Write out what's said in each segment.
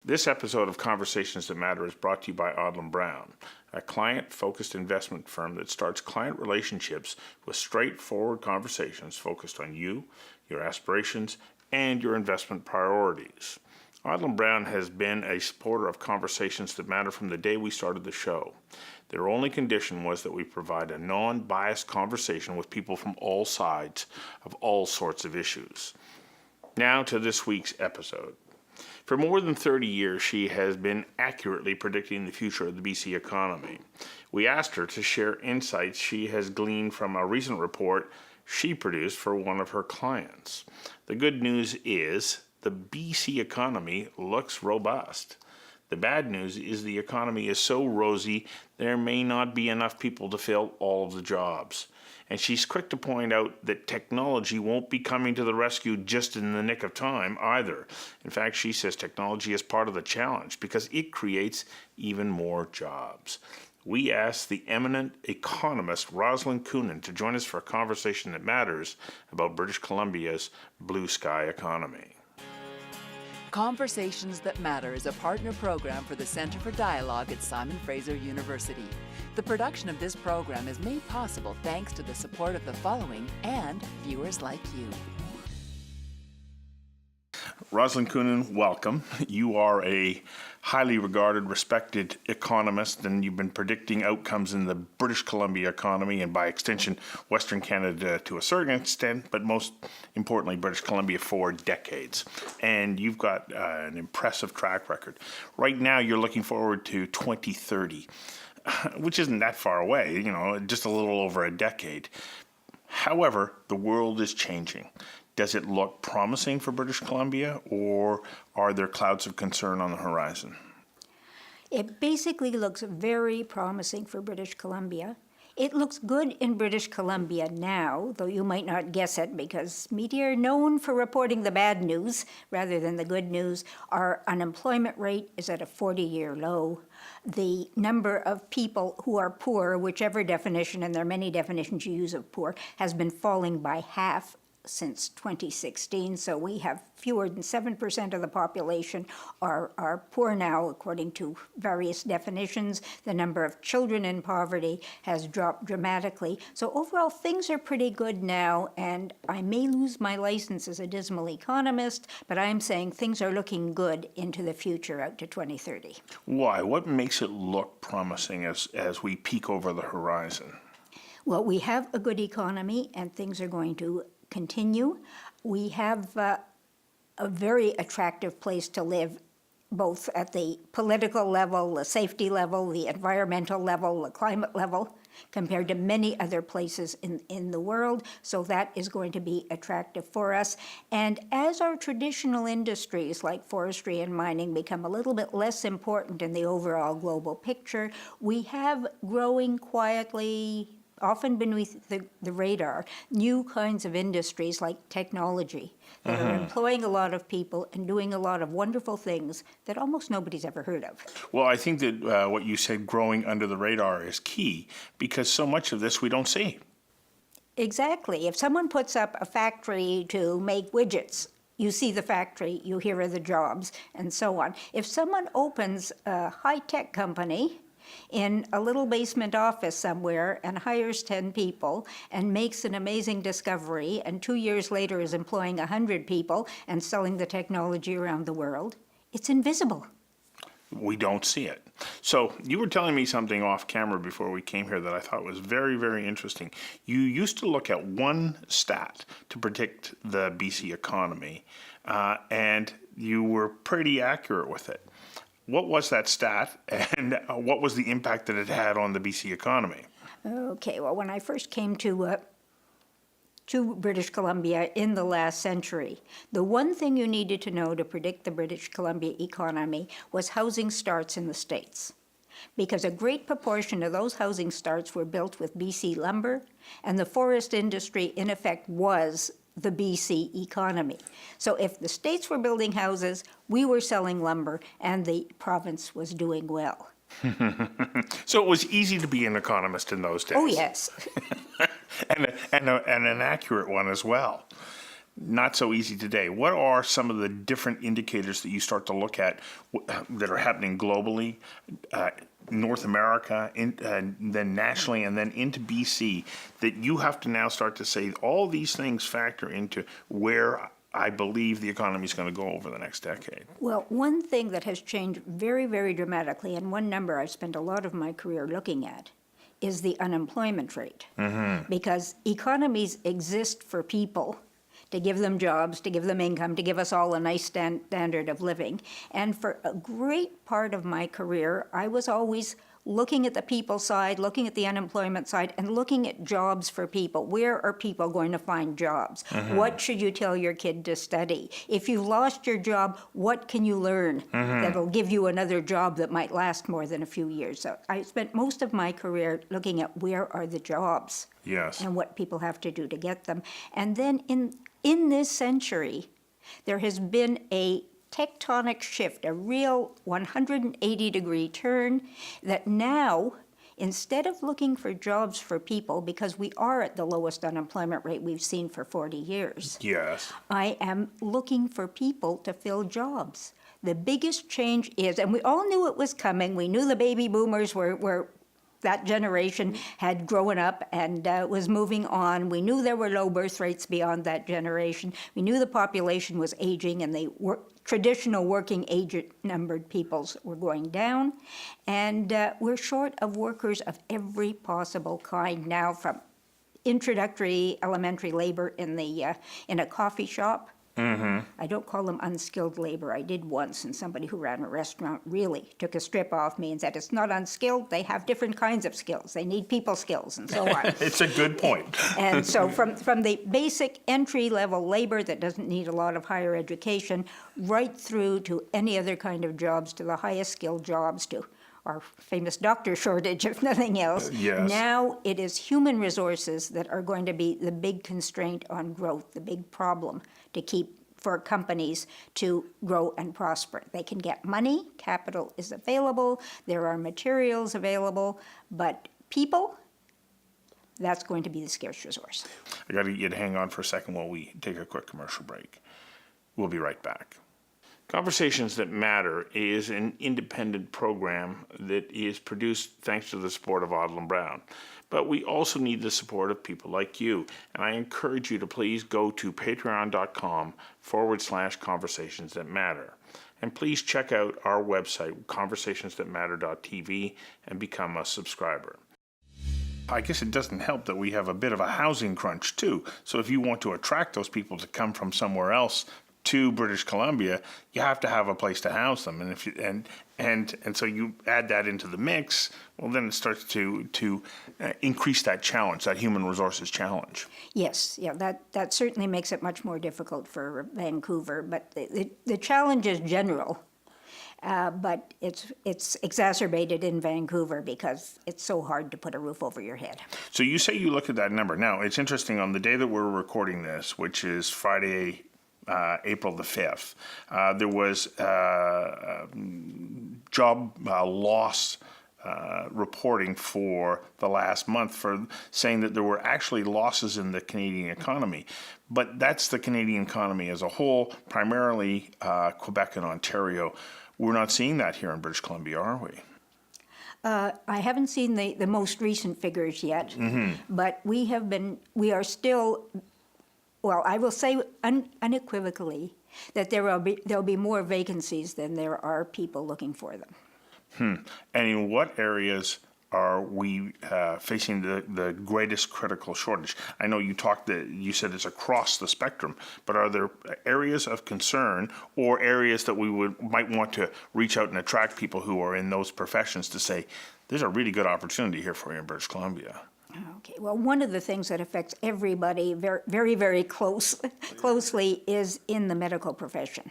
This episode of Conversations That Matter is brought to you by Roslyn Brown, a client-focused investment firm that starts client relationships with straightforward conversations focused on you, your aspirations, and your investment priorities. Roslyn Brown has been a supporter of Conversations That Matter from the day we started the show. Their only condition was that we provide a non-biased conversation with people from all sides of all sorts of issues. Now to this week's episode. For more than 30 years, she has been accurately predicting the future of the BC economy. We asked her to share insights she has gleaned from a recent report she produced for one of her clients. The good news is the BC economy looks robust. The bad news is the economy is so rosy, there may not be enough people to fill all of the jobs. And she's quick to point out that technology won't be coming to the rescue just in the nick of time either. In fact, she says technology is part of the challenge because it creates even more jobs. We asked the eminent economist Roslyn Kunin to join us for a conversation that matters about British Columbia's blue sky economy. Conversations That Matter is a partner program for the Centre for Dialogue at Simon Fraser University. The production of this program is made possible thanks to the support of the following and viewers like you. Roslyn Kunin, welcome. You are a highly regarded, respected economist, and you've been predicting outcomes in the British Columbia economy and by extension, Western Canada to a certain extent, but most importantly, British Columbia for decades. And you've got an impressive track record. Right now, you're looking forward to 2030, which isn't that far away, just a little over a decade. However, the world is changing. Does it look promising for British Columbia, or are there clouds of concern on the horizon? It basically looks very promising for British Columbia. It looks good in British Columbia now, though you might not guess it because media are known for reporting the bad news rather than the good news. Our unemployment rate is at a 40-year low. The number of people who are poor, whichever definition, and there are many definitions you use of poor, has been falling by half since 2016, so we have fewer than 7% of the population are poor now, according to various definitions. The number of children in poverty has dropped dramatically. So overall, things are pretty good now, and I may lose my license as a dismal economist, but I'm saying things are looking good into the future out to 2030. Why? What makes it look promising as we peek over the horizon? Well, we have a good economy, and things are going to continue. We have a very attractive place to live, both at the political level, the safety level, the environmental level, the climate level, compared to many other places in the world. So that is going to be attractive for us. And as our traditional industries like forestry and mining become a little bit less important in the overall global picture, we have growing quietly, often beneath the radar, new kinds of industries like technology that are employing a lot of people and doing a lot of wonderful things that almost nobody's ever heard of. Well, I think that what you said, growing under the radar, is key because so much of this we don't see. Exactly. If someone puts up a factory to make widgets, you see the factory, you hear of the jobs, and so on. If someone opens a high-tech company in a little basement office somewhere and hires 10 people and makes an amazing discovery and 2 years later is employing 100 people and selling the technology around the world, it's invisible. We don't see it. So you were telling me something off camera before we came here that I thought was very, very interesting. You used to look at one stat to predict the BC economy, and you were pretty accurate with it. What was that stat, and what was the impact that it had on the BC economy? Okay, well, when I first came to British Columbia in the last century, the one thing you needed to know to predict the British Columbia economy was housing starts in the States, because a great proportion of those housing starts were built with BC lumber, and the forest industry, in effect, was the BC economy. So if the states were building houses, we were selling lumber, and the province was doing well. So it was easy to be an economist in those days. Oh, yes. and an accurate one as well. not so easy today. What are some of the different indicators that you start to look at that are happening globally, North America, and then nationally, and then into BC, that you have to now start to say all these things factor into where I believe the economy is going to go over the next decade? Well, one thing that has changed very, very dramatically, and one number I've spent a lot of my career looking at, is the unemployment rate. Because economies exist for people, to give them jobs, to give them income, to give us all a nice standard of living. And for a great part of my career, I was always looking at the people side, looking at the unemployment side, and looking at jobs for people. Where are people going to find jobs? What should you tell your kid to study? If you've lost your job, what can you learn that'll give you another job that might last more than a few years? So I spent most of my career looking at where are the jobs and what people have to do to get them. And then in this century, there has been a tectonic shift, a real 180-degree turn, that now, instead of looking for jobs for people, because we are at the lowest unemployment rate we've seen for 40 years, I am looking for people to fill jobs. The biggest change is, and we all knew it was coming, we knew the baby boomers were that generation had grown up and was moving on. We knew there were low birth rates beyond that generation. We knew the population was aging and traditional working age numbered peoples were going down. And we're short of workers of every possible kind now, from introductory elementary labor in a coffee shop. I don't call them unskilled labor. I did once, and somebody who ran a restaurant really took a strip off me and said, it's not unskilled, they have different kinds of skills. They need people skills and so on. It's a good point. And so from the basic entry-level labor that doesn't need a lot of higher education, right through to any other kind of jobs, to the highest skilled jobs, to our famous doctor shortage, if nothing else. Now it is human resources that are going to be the big constraint on growth, the big problem to keep for companies to grow and prosper. They can get money, capital is available, there are materials available, but people, that's going to be the scarce resource. I got to get you to hang on for a second while we take a quick commercial break. We'll be right back. Conversations That Matter is an independent program that is produced thanks to the support of Roslyn Brown. But we also need the support of people like you. And I encourage you to please go to patreon.com/conversations that matter. And please check out our website, conversationsthatmatter.tv, and become a subscriber. I guess it doesn't help that we have a bit of a housing crunch too. So if you want to attract those people to come from somewhere else to British Columbia, you have to have a place to house them, and if you and so you add that into the mix, well, then it starts to increase that challenge, that human resources challenge. Yes, yeah, that certainly makes it much more difficult for Vancouver, but the challenge is general. But it's exacerbated in Vancouver because it's so hard to put a roof over your head. So you say you look at that number. Now, it's interesting, on the day that we're recording this, which is Friday, April the 5th, there was job loss reporting for the last month, for saying that there were actually losses in the Canadian economy. But that's the Canadian economy as a whole, primarily Quebec and Ontario. We're not seeing that here in British Columbia, are we? I haven't seen the most recent figures yet, but we are still, well, I will say unequivocally that there'll be more vacancies than there are people looking for them. And in what areas are we facing the greatest critical shortage? I know you said it's across the spectrum, but are there areas of concern or areas that we might want to reach out and attract people who are in those professions to say, there's a really good opportunity here for you in British Columbia? Okay, well, one of the things that affects everybody very, very closely is in the medical profession.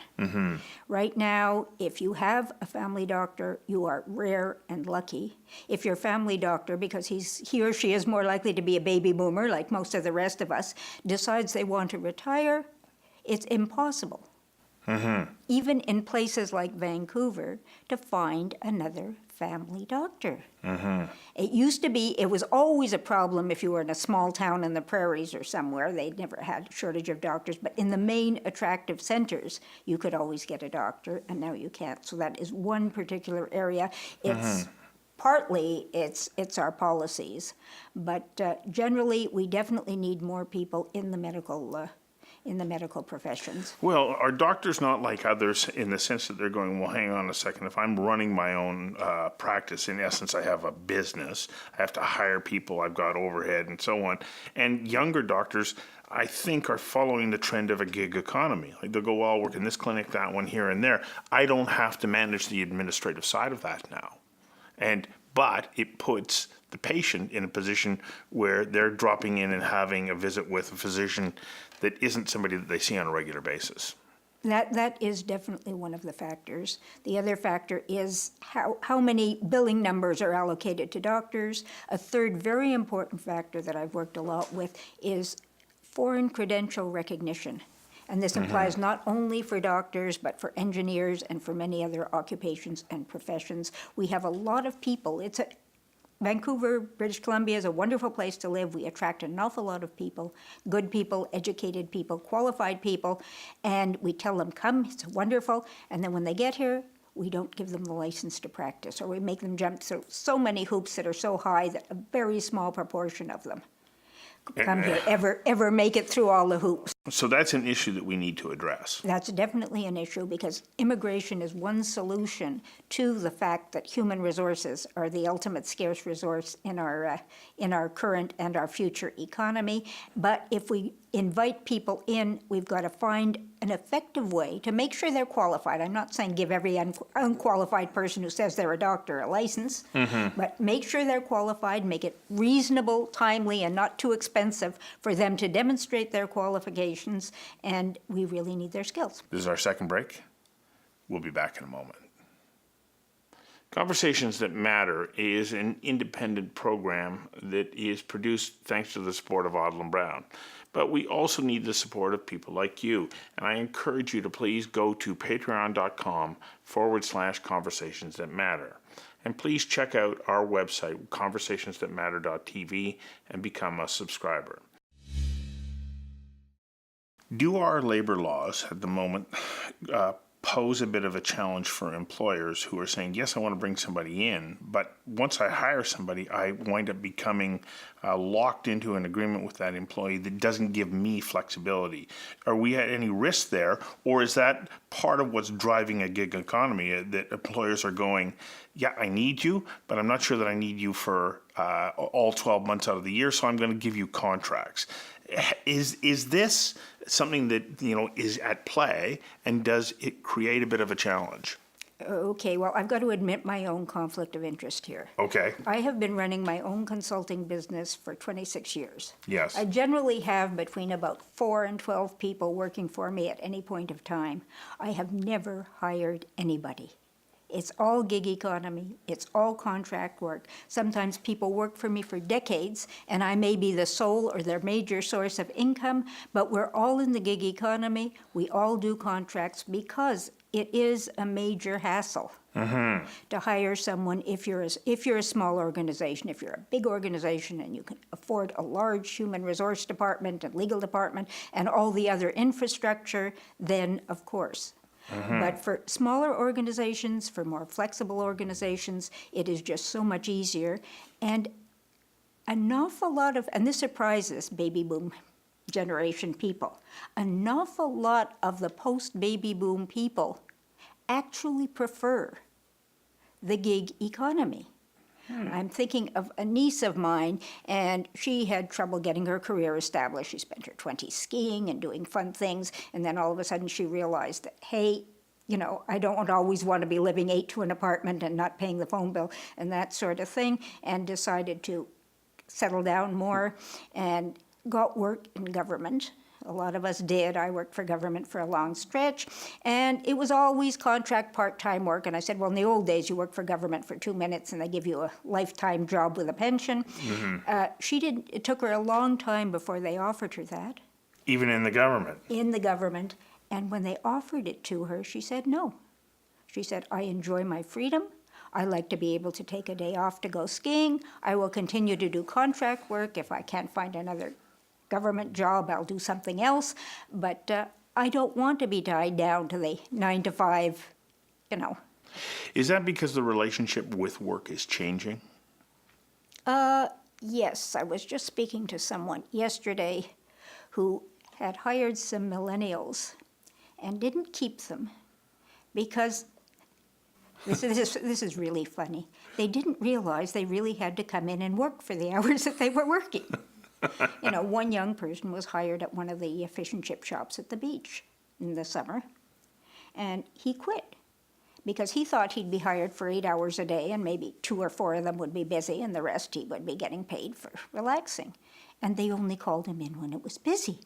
Right now, if you have a family doctor, you are rare and lucky. If your family doctor, because he or she is more likely to be a baby boomer like most of the rest of us, decides they want to retire, it's impossible, even in places like Vancouver, to find another family doctor. It used to be, it was always a problem if you were in a small town in the prairies or somewhere. They'd never had a shortage of doctors, but in the main attractive centers, you could always get a doctor, and now you can't. So that is one particular area. It's partly it's our policies, but generally we definitely need more people in the medical professions. Well, are doctors not like others in the sense that they're going, well, hang on a second, if I'm running my own practice, in essence, I have a business, I have to hire people, I've got overhead and so on. And younger doctors, I think, are following the trend of a gig economy. Like they'll go, well, I'll work in this clinic, that one, here and there. I don't have to manage the administrative side of that now. But it puts the patient in a position where they're dropping in and having a visit with a physician that isn't somebody that they see on a regular basis. That is definitely one of the factors. The other factor is how many billing numbers are allocated to doctors. A third very important factor that I've worked a lot with is foreign credential recognition. And this applies not only for doctors, but for engineers and for many other occupations and professions. We have a lot of people. Vancouver, British Columbia is a wonderful place to live. We attract an awful lot of people, good people, educated people, qualified people, and we tell them, come, it's wonderful. And then when they get here, we don't give them the license to practice, or we make them jump through so many hoops that are so high that a very small proportion of them come here, ever make it through all the hoops. So that's an issue that we need to address. That's definitely an issue, because immigration is one solution to the fact that human resources are the ultimate scarce resource in our current and our future economy. But if we invite people in, we've got to find an effective way to make sure they're qualified. I'm not saying give every unqualified person who says they're a doctor a license, but make sure they're qualified, make it reasonable, timely, and not too expensive for them to demonstrate their qualifications, and we really need their skills. This is our second break. We'll be back in a moment. Conversations That Matter is an independent program that is produced thanks to the support of Roslyn Brown. But we also need the support of people like you. And I encourage you to please go to patreon.com/conversations that matter. And please check out our website, conversationsthatmatter.tv, and become a subscriber. Do our labor laws at the moment pose a bit of a challenge for employers who are saying, yes, I want to bring somebody in, but once I hire somebody, I wind up becoming locked into an agreement with that employee that doesn't give me flexibility? Are we at any risk there, or is that part of what's driving a gig economy, that employers are going, yeah, I need you, but I'm not sure that I need you for all 12 months out of the year, so I'm going to give you contracts? Is this something that, is at play, and does it create a bit of a challenge? Okay, well, I've got to admit my own conflict of interest here. Okay. I have been running my own consulting business for 26 years. Yes. I generally have between about 4 and 12 people working for me at any point of time. I have never hired anybody. It's all gig economy. It's all contract work. Sometimes people work for me for decades, and I may be the sole or their major source of income, but we're all in the gig economy. We all do contracts because it is a major hassle to hire someone if you're a small organization. If you're a big organization and you can afford a large human resource department and legal department and all the other infrastructure, then of course. But for smaller organizations, for more flexible organizations, it is just so much easier. And an awful lot of, and this surprises baby boom generation people, an awful lot of the post-baby boom people actually prefer the gig economy. I'm thinking of a niece of mine, and she had trouble getting her career established. She spent her 20s skiing and doing fun things, and then all of a sudden she realized that, hey, I don't always want to be living 8 to an apartment and not paying the phone bill and that sort of thing, and decided to settle down more and got work in government. A lot of us did. I worked for government for a long stretch, and it was always contract part-time work. And I said, well, in the old days, you work for government for 2 minutes and they give you a lifetime job with a pension. It took her a long time before they offered her that. Even in the government? In the government. And when they offered it to her, she said no. She said, I enjoy my freedom. I like to be able to take a day off to go skiing. I will continue to do contract work. If I can't find another government job, I'll do something else. But I don't want to be tied down to the 9 to 5, you know. Is that because the relationship with work is changing? Yes, I was just speaking to someone yesterday who had hired some millennials and didn't keep them because this is really funny. They didn't realize they really had to come in and work for the hours that they were working. You know, one young person was hired at one of the fish and chip shops at the beach in the summer, and he quit because he thought he'd be hired for 8 hours a day and maybe 2 or 4 of them would be busy and the rest he would be getting paid for relaxing. And they only called him in when it was busy.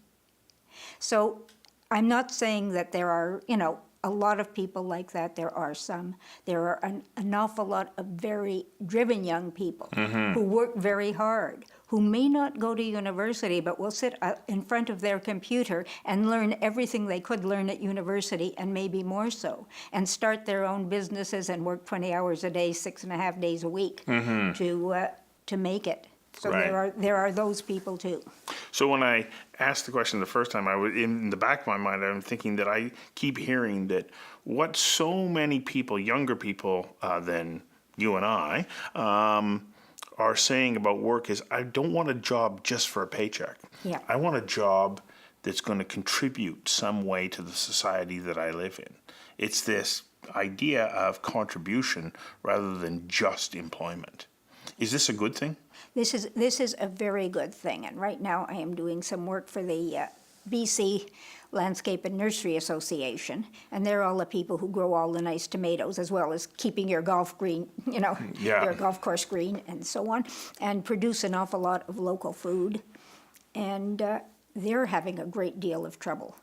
So I'm not saying that there are, you know, a lot of people like that. There are some. There are an awful lot of very driven young people who work very hard, who may not go to university, but will sit in front of their computer and learn everything they could learn at university, and maybe more so, and start their own businesses and work 20 hours a day, 6.5 days a week to make it. So Right. there are those people too. So when I asked the question the first time, I was in the back of my mind, I'm thinking that I keep hearing that what so many people, younger people than you and I, are saying about work is, I don't want a job just for a paycheck. Yeah. I want a job that's going to contribute some way to the society that I live in. It's this idea of contribution rather than just employment. Is this a good thing? This is a very good thing, and right now I am doing some work for the BC Landscape and Nursery Association, and they're all the people who grow all the nice tomatoes, as well as keeping your golf green, you know, your golf course green and so on, and produce an awful lot of local food. And they're having a great deal of trouble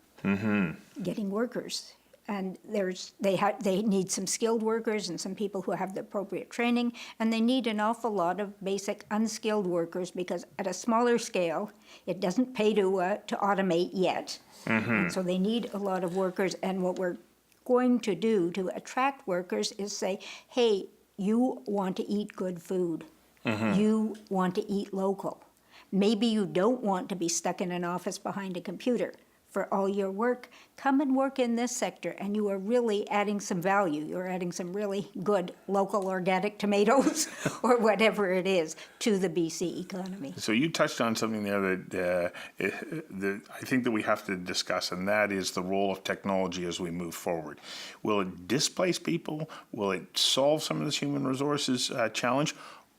getting workers. And they need some skilled workers and some people who have the appropriate training, and they need an awful lot of basic unskilled workers because at a smaller scale, it doesn't pay to automate yet. And so they need a lot of workers, and what we're going to do to attract workers is say, hey, you want to eat good food. You want to eat local. Maybe you don't want to be stuck in an office behind a computer for all your work. Come and work in this sector, and you are really adding some value. You're adding some really good local organic tomatoes or whatever it is to the BC economy. So you touched on something there that I think that we have to discuss, and that is the role of technology as we move forward. Will it displace people? Will it solve some of this human resources challenge,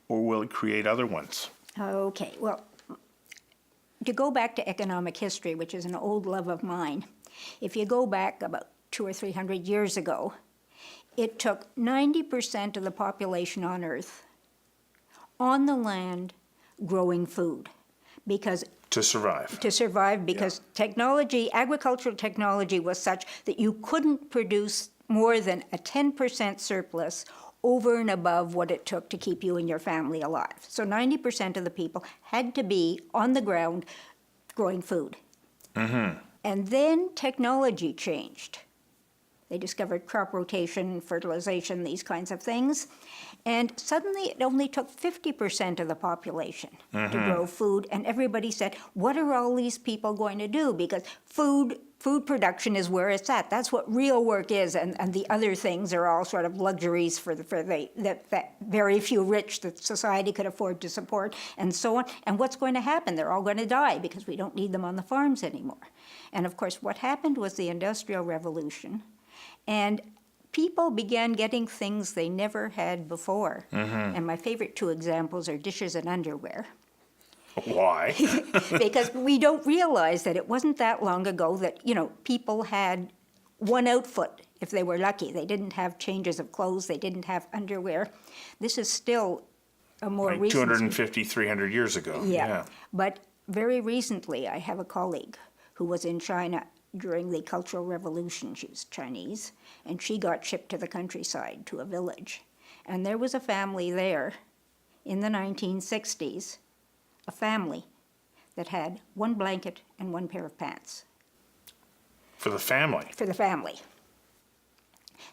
or will it create other ones? Okay, well, to go back to economic history, which is an old love of mine, if you go back about 200 or 300 years ago, it took 90% of the population on Earth on the land growing food because To survive. because technology, agricultural technology was such that you couldn't produce more than a 10% surplus over and above what it took to keep you and your family alive. So 90% of the people had to be on the ground growing food. And then technology changed. They discovered crop rotation, fertilization, these kinds of things. And suddenly it only took 50% of the population to grow food. And everybody said, what are all these people going to do? Because food production is where it's at. That's what real work is. And the other things are all sort of luxuries for the very few rich that society could afford to support and so on. And what's going to happen? They're all going to die because we don't need them on the farms anymore. And of course, what happened was the Industrial Revolution. And people began getting things they never had before. And my favorite 2 examples are dishes and underwear. Why? Because we don't realize that it wasn't that long ago that, you know, people had one outfit if they were lucky. They didn't have changes of clothes. They didn't have underwear. This is still a more Like recent... 250, 300 years ago. Yeah. But very recently, I have a colleague who was in China during the Cultural Revolution. She was Chinese, and she got shipped to the countryside, to a village. And there was a family there in the 1960s, a family that had 1 blanket and 1 pair of pants. For the family. For the family.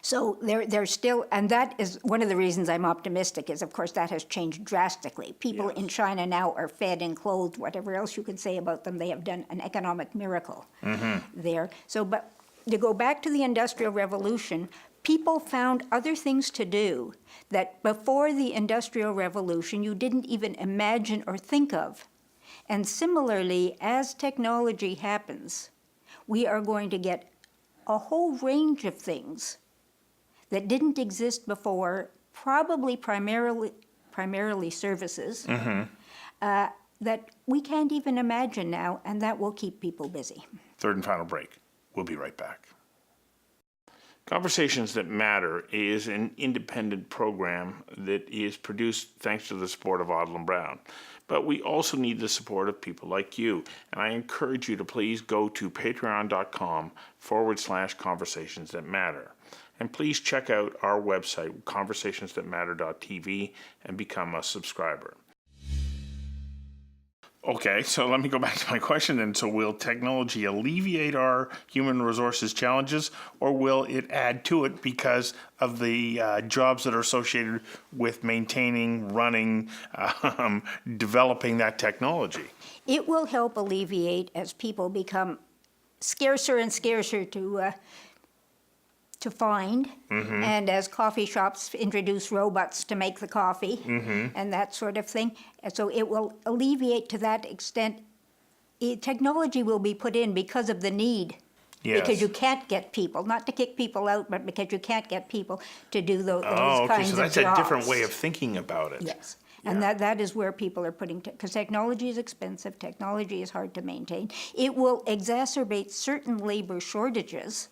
So there's still, and that is one of the reasons I'm optimistic is, of course, that has changed drastically. People in China now are fed and clothed, whatever else you can say about them. They have done an economic miracle there. So, but to go back to the Industrial Revolution, people found other things to do that before the Industrial Revolution you didn't even imagine or think of. And similarly, as technology happens, we are going to get a whole range of things that didn't exist before, probably primarily services, that we can't even imagine now, and that will keep people busy. Third and final break. We'll be right back. Conversations That Matter is an independent program that is produced thanks to the support of Odlum Brown. But we also need the support of people like you. And I encourage you to please go to patreon.com/conversations that matter. And please check out our website, conversationsthatmatter.tv, and become a subscriber. Okay, so let me go back to my question then. So will technology alleviate our human resources challenges, or will it add to it because of the jobs that are associated with maintaining, running, developing that technology? It will help alleviate as people become scarcer and scarcer to find, and as coffee shops introduce robots to make the coffee and that sort of thing. And so it will alleviate to that extent. Technology will be put in because of the need. Yes. Because you can't get people, not to kick people out, but because you can't get people to do those kinds of jobs. So that's a different way of thinking about it. Yes. And that is where people are putting, because technology is expensive, technology is hard to maintain. It will exacerbate certain labor shortages,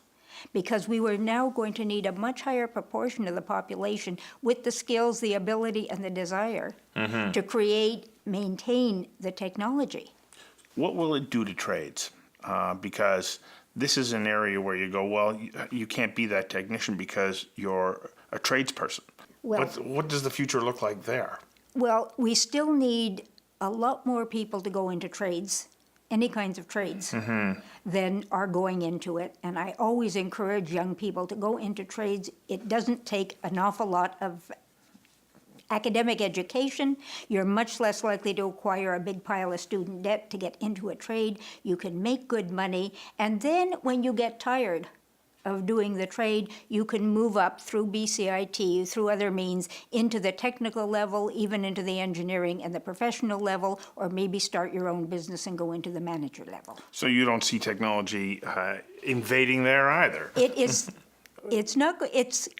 because we were now going to need a much higher proportion of the population with the skills, the ability, and the desire to create, maintain the technology. What will it do to trades? Because this is an area where you go, well, you can't be that technician because you're a tradesperson. Well, what does the future look like there? Well, we still need a lot more people to go into trades, any kinds of trades, than are going into it. And I always encourage young people to go into trades. It doesn't take an awful lot of academic education. You're much less likely to acquire a big pile of student debt to get into a trade. You can make good money. And then when you get tired of doing the trade, you can move up through BCIT, through other means, into the technical level, even into the engineering and the professional level, or maybe start your own business and go into the manager level. So you don't see technology invading there either? It is, it's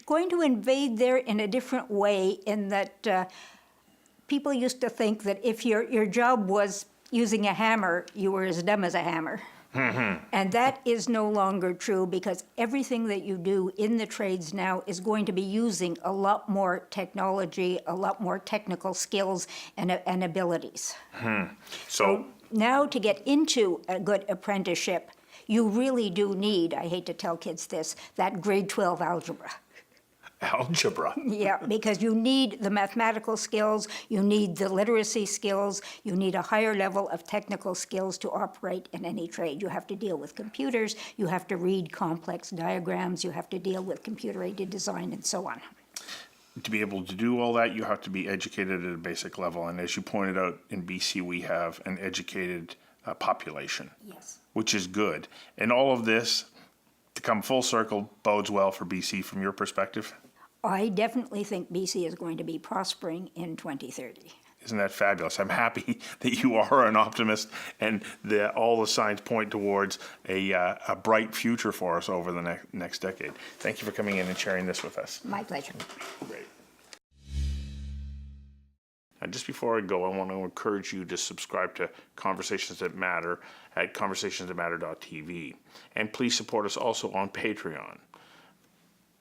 going to invade there in a different way, in that people used to think that if your job was using a hammer, you were as dumb as a hammer. And that is no longer true, because everything that you do in the trades now is going to be using a lot more technology, a lot more technical skills and abilities. So now to get into a good apprenticeship, you really do need, I hate to tell kids this, that grade 12 algebra. Algebra. Yeah, because you need the mathematical skills, you need the literacy skills, you need a higher level of technical skills to operate in any trade. You have to deal with computers, you have to read complex diagrams, you have to deal with computer-aided design, and so on. To be able to do all that, you have to be educated at a basic level. And as you pointed out, in BC, we have an educated population, Yes. which is good. And all of this, to come full circle, bodes well for BC from your perspective? I definitely think BC is going to be prospering in 2030. Isn't that fabulous? I'm happy that you are an optimist, and that all the signs point towards a bright future for us over the next decade. Thank you for coming in and sharing this with us. My pleasure. Great. Now, just before I go, I want to encourage you to subscribe to Conversations That Matter at conversationsthatmatter.tv. And please support us also on Patreon.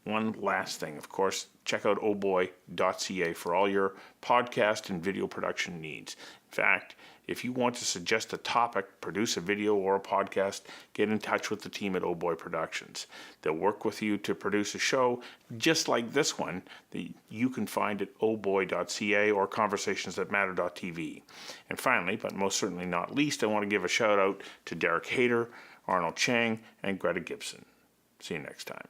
One last thing, of course, check out ohboy.ca for all your podcast and video production needs. In fact, if you want to suggest a topic, produce a video or a podcast, get in touch with the team at Ohboy Productions. They'll work with you to produce a show just like this one that you can find at ohboy.ca or conversationsthatmatter.tv. And finally, but most certainly not least, I want to give a shout out to Derek Hayter, Arnold Chang, and Greta Gibson. See you next time.